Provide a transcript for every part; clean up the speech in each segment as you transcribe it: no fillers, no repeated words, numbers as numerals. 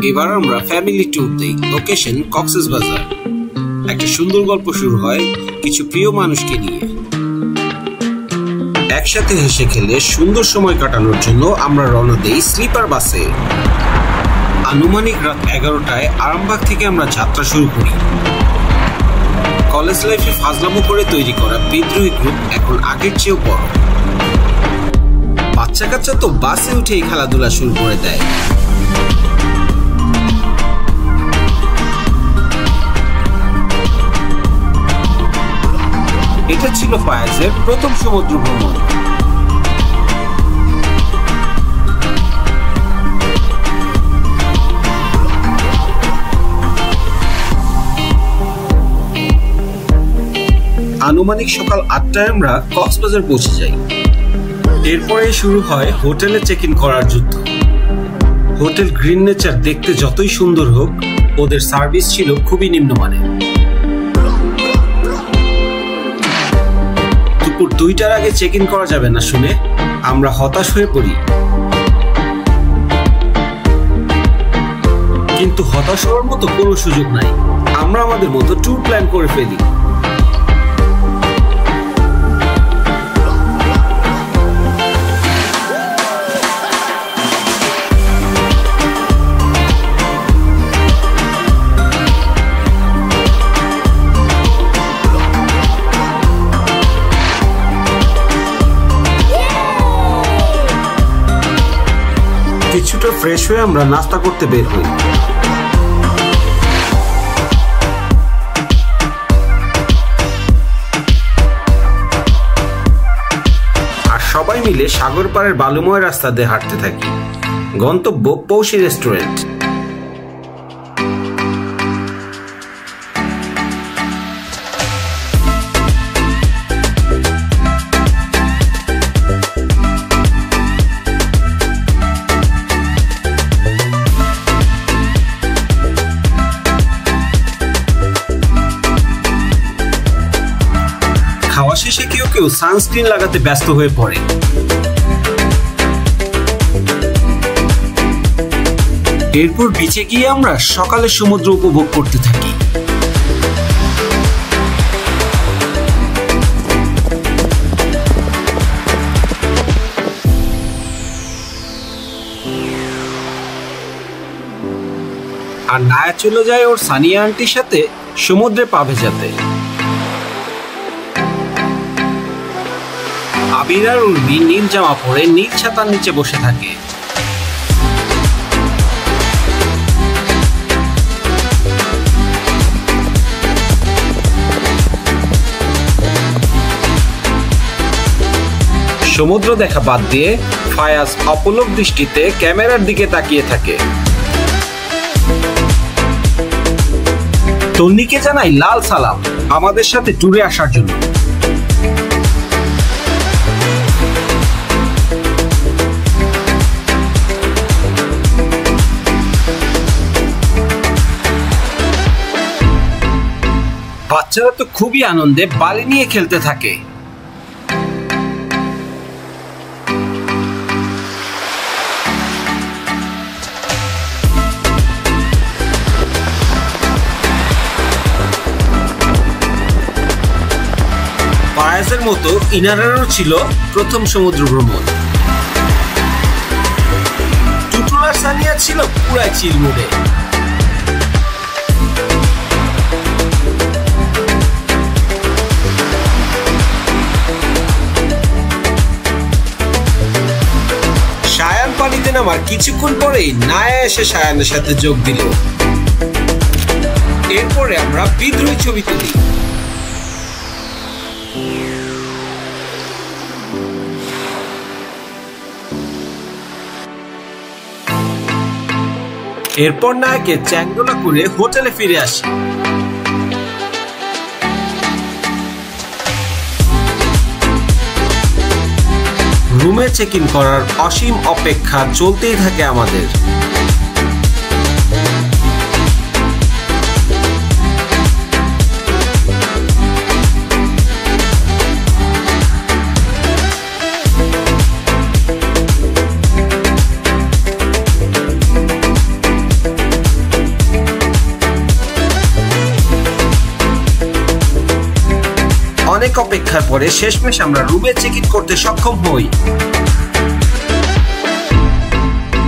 এবার আমরা family tour দেই, লোকেশন কক্সবাজার। একটা সুন্দর গল্প শুরু হয় কিছু প্রিয় মানুষকে নিয়ে। একসাথে হেসে খেলে সুন্দর সময় কাটানোর জন্য আমরা রওনা দেই স্লিপার বাসে। আনুমানিক রাত 11টায় আরামবাগ থেকে আমরা যাত্রা শুরু করি। কলেজ লাইফে ফাজলামো করে তৈরি করা বিদ্রোহী গ্রুপ এখন আগের চেয়েও বড়। বাচ্চা কাচ্চা তো বাসে উঠেই খেলাধুলা শুরু করে দেয়। এটা ছিল ফায়াজের প্রথম সমুদ্র ভ্রমণ। আনুমানিক সকাল 8টায় আমরা কক্সবাজার পৌঁছে যাই। এরপরে শুরু হয় হোটেলে চেক ইন করার যুদ্ধ। হোটেল গ্রিন নেচার দেখতে যতই সুন্দর হোক, ওদের সার্ভিস ছিল খুবই নিম্নমানের। দুপুর 2টার আগে চেক ইন করা যাবে না শুনে আমরা হতাশ হয়ে পড়ি, কিন্তু হতাশ হওয়ার মতো কোনো সুযোগ নাই। আমরা আমাদের মতো ট্যুর প্ল্যান করে ফেলি। কিছুটা ফ্রেশ হয়ে আমরা নাস্তা করতে বের হই। আর সবাই মিলে সাগর পাড়ের বালুময় রাস্তা দিয়ে হাঁটতে থাকি। গন্তব্য পৌষি রেস্টুরেন্ট। খাওয়া শেষে কেউ কেউ সানস্ক্রিন লাগাতে ব্যস্ত হয়ে পড়ে। এরপর বিচে গিয়ে আমরা সকালে সমুদ্র উপভোগ করতে থাকি। আর নায়া চলে যায় ওর সানিয়া আন্টির সাথে সমুদ্রে পা ভেজাতে। আবির আর উর্মি নীল জামা পরে নীল ছাতার নিচে বসে থাকে। সমুদ্র দেখা বাদ দিয়ে ফায়াজ অপলক দৃষ্টিতে ক্যামেরার দিকে তাকিয়ে থাকে। তন্নিকে জানাই লাল সালাম আমাদের সাথে ট্যুরে আসার জন্য। বাচ্চারা তো খুবই আনন্দে বালি নিয়ে খেলতে থাকে। ফায়াজের মতো ইনারারও ছিল প্রথম সমুদ্র ভ্রমণ। টুটুল আর সানিয়া ছিল পুরাই চিল মুডে। পানিতে নামার কিছুক্ষণ পরেই নায়া এসে সায়ানের সাথে যোগ দিল। এরপরে আমরা বিদ্রোহী ছবি তুলি। এরপর নায়াকে চ্যাংদোলা করে হোটেলে ফিরে আসি। রুমে চেক ইন করার অসীম অপেক্ষা চলতেই থাকে আমাদের। অনেক অপেক্ষার পরে শেষমেশ আমরা রুমে চেক ইন করতে সক্ষম হই।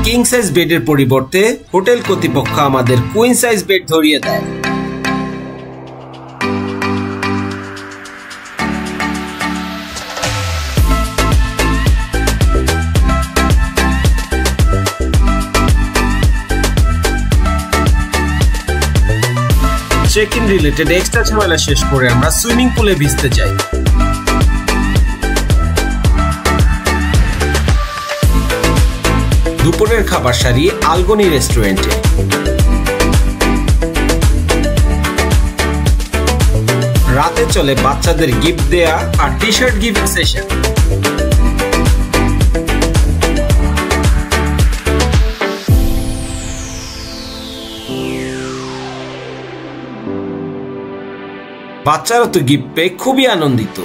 কিং সাইজ বেডের পরিবর্তে হোটেল কর্তৃপক্ষ আমাদের কুইন সাইজ বেড ধরিয়ে দেয়। চেক ইন রিলেটেড এক্সট্রা ঝামেলা শেষ করে আমরা সুইমিং পুলে ভিজতে যাই। দুপুরের খাবার সারি আলগনি রেস্টুরেন্টে। রাতে চলে বাচ্চাদের গিফট দেয়া আর টি শার্ট গিভিং সেশন। বাচ্চারা তো গিফট পেয়ে খুবই আনন্দিত।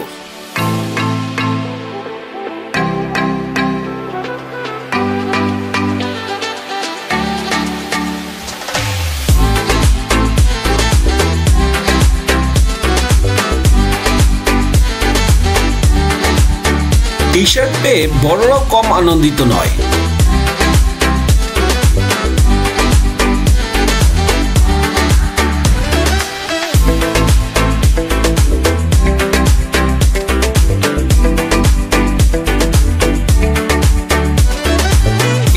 টি শার্ট পেয়ে বড়রাও কম আনন্দিত নয়।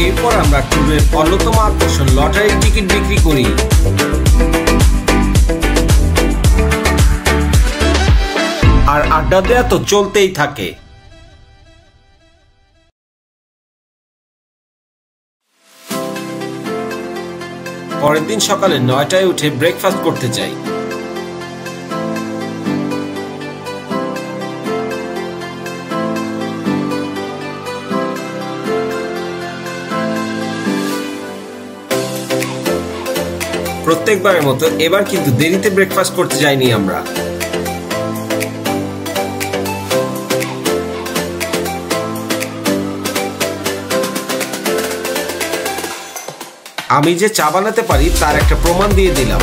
এরপর আমরা ট্যুরের অন্যতম আকর্ষণ লটারির টিকিট বিক্রি করি। আর আড্ডা দেয়া তো চলতেই থাকে। পরের দিন সকালে 9টায় উঠে ব্রেকফাস্ট করতে যাই। প্রত্যেকবারের মতো এবার কিন্তু দেরিতে ব্রেকফাস্ট করতে যাইনি আমরা। আমি যে চা বানাতে পারি তার একটা প্রমাণ দিয়ে দিলাম।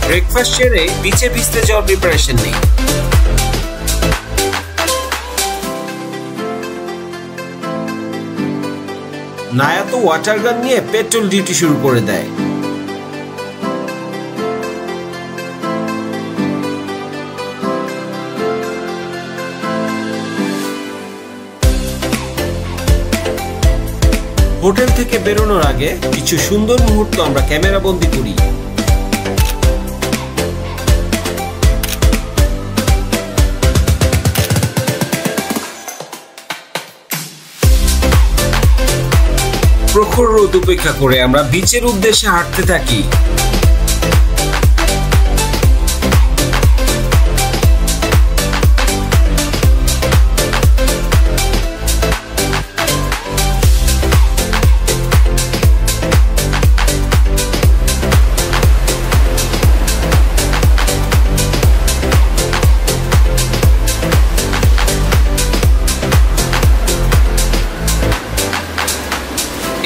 ব্রেকফাস্ট সেরে বিচে ভিজতে যাওয়ার প্রিপারেশন নেই। নায়া তো ওয়াটার গান নিয়ে পেট্রোল ডিউটি শুরু করে দেয়। হোটেল থেকে বেরোনোর আগে কিছু সুন্দর মুহূর্ত আমরা ক্যামেরা বন্দি করি। প্রখর রোদ উপেক্ষা করে আমরা বিচের উদ্দেশ্যে হাঁটতে থাকি।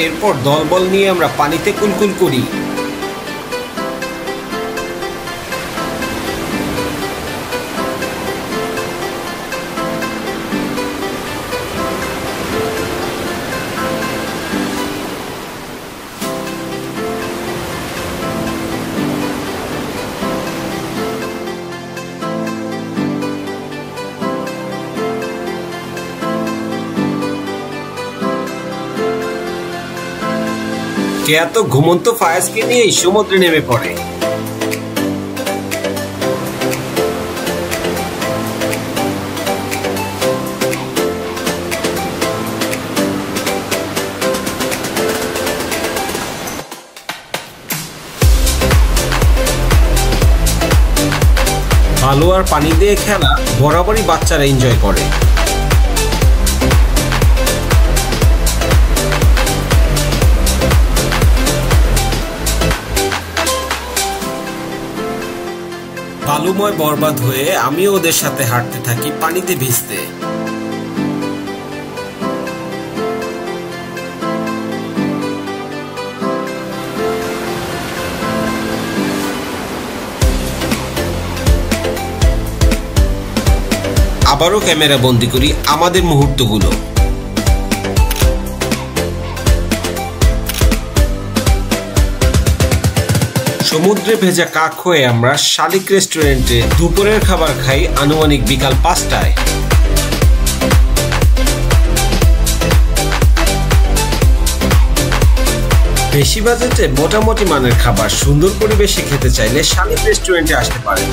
এরপর দলবল নিয়ে আমরা পানিতে কুলকুল করি। কেয়া তো ঘুমন্ত ফায়াজকে নিয়েই সমুদ্রে নেমে পড়ে। আলো আর পানি দিয়ে খেলা বরাবরই বাচ্চারা এনজয় করে। বালুময় বরবাদ হয়ে আমিও ওদের সাথে হাঁটতে থাকি পানিতে ভিজতে। আবারও ক্যামেরা বন্দি করি আমাদের মুহূর্তগুলো। সমুদ্রে ভেজা কাক হয়ে আমরা শালিক রেস্টুরেন্টে দুপুরের খাবার খাই আনুমানিক বিকাল 5টায়। বেশি বাজেটে মোটামুটি মানের খাবার সুন্দর পরিবেশে খেতে চাইলে শালিক রেস্টুরেন্টে আসতে পারেন।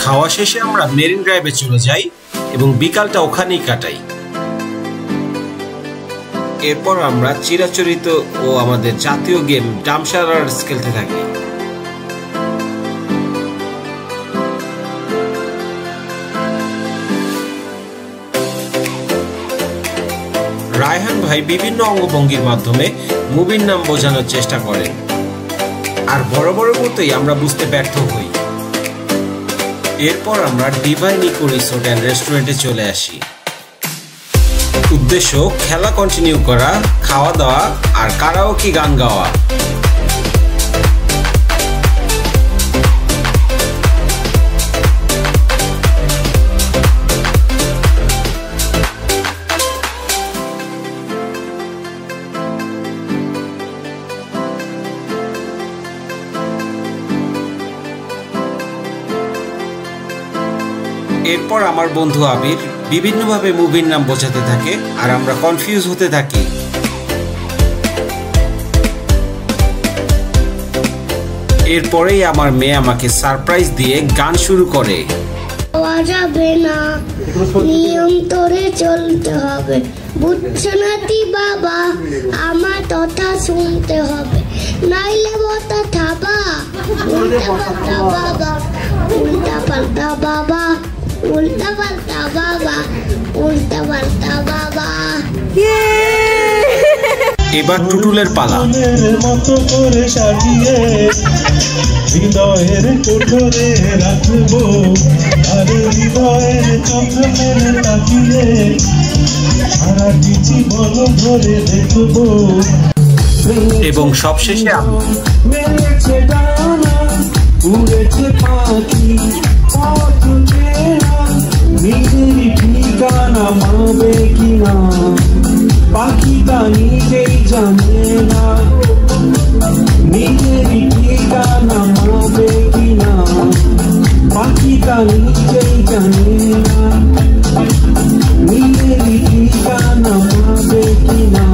খাওয়া শেষে আমরা মেরিন ড্রাইভে চলে যাই এবং বিকালটা ওখানেই কাটাই। এরপর আমরা চিরাচরিত ও আমাদের জাতীয় গেম ডামশারার্স খেলতে থাকি। রায়হান ভাই বিভিন্ন অঙ্গভঙ্গির মাধ্যমে মুভির নাম বোঝানোর চেষ্টা করেন, আর বড় বড় মতোই আমরা বুঝতে ব্যর্থ হই। এরপর আমরা ডিভাইন ইকো রিসোর্ট অ্যান্ড রেস্টুরেন্টে চলে আসি। উদ্দেশ্য খেলা কন্টিনিউ করা, খাওয়া দাওয়া আর কারাওকে গান গাওয়া। এরপর আমার বন্ধু আবির বিভিন্নভাবে মুভির নাম বোঝাতে থাকে আর আমরা কনফিউজ হতে থাকি। এরপরেই আমার মেয়ে আমাকে সারপ্রাইজ দিয়ে গান শুরু করে। যাবে না, নিয়ম তোরে চলতে হবে, বুঝছো নাতি বাবা, আমার কথা শুনতে হবে, নাইলে বতা থাবা, উল্টা পাল্টা বাবা, উল্টা পাল্টা বাবা, উল্টা পাল্টা বাবা, উল্টা পাল্টা বাবা। এবার টুটুলের পালা। মতো করে সাজিয়ে হৃদয়ের কোঠরে রাখবো, আর হৃদয়ের চোখ মেলে তাকিয়ে সারাটি জীবন ধরে দেখবো। এবং সবশেষে মেরেছে ডানা, উড়েছে পাখি, পথ চেনা, নিজেরই ঠিকানা মাবে কিনা পাখিটা নিজেই জানে না, নিজেরই ঠিকানা মাবে কিনা পাখিটা নিজেই জানে না, নিজেরই ঠিকানা মাবে কিনা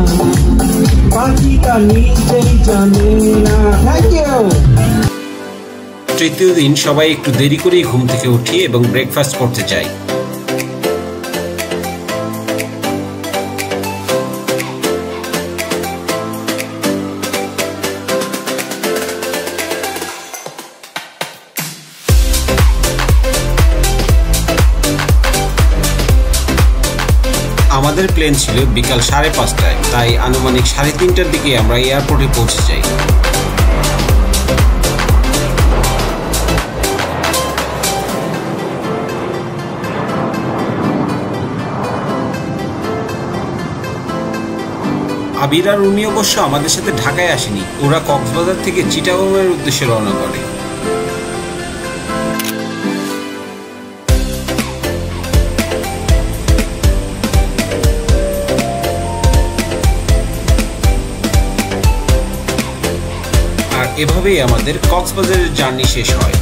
পাখিটা নিজেই জানে না। Thank you. তৃতীয় দিন সবাই একটু দেরি করেই ঘুম থেকে উঠি এবং ব্রেকফাস্ট করতে যাই। আমাদের প্লেন ছিল বিকাল 5:30টায়, তাই আনুমানিক 3:30টার দিকে আমরা এয়ারপোর্টে পৌঁছে যাই। আবির আর উনি অবশ্য আমাদের সাথে ঢাকায় আসেনি, ওরা কক্সবাজার থেকে চিটাগংয়ের উদ্দেশ্যে রওনা করে। আর এভাবেই আমাদের কক্সবাজারের জার্নি শেষ হয়।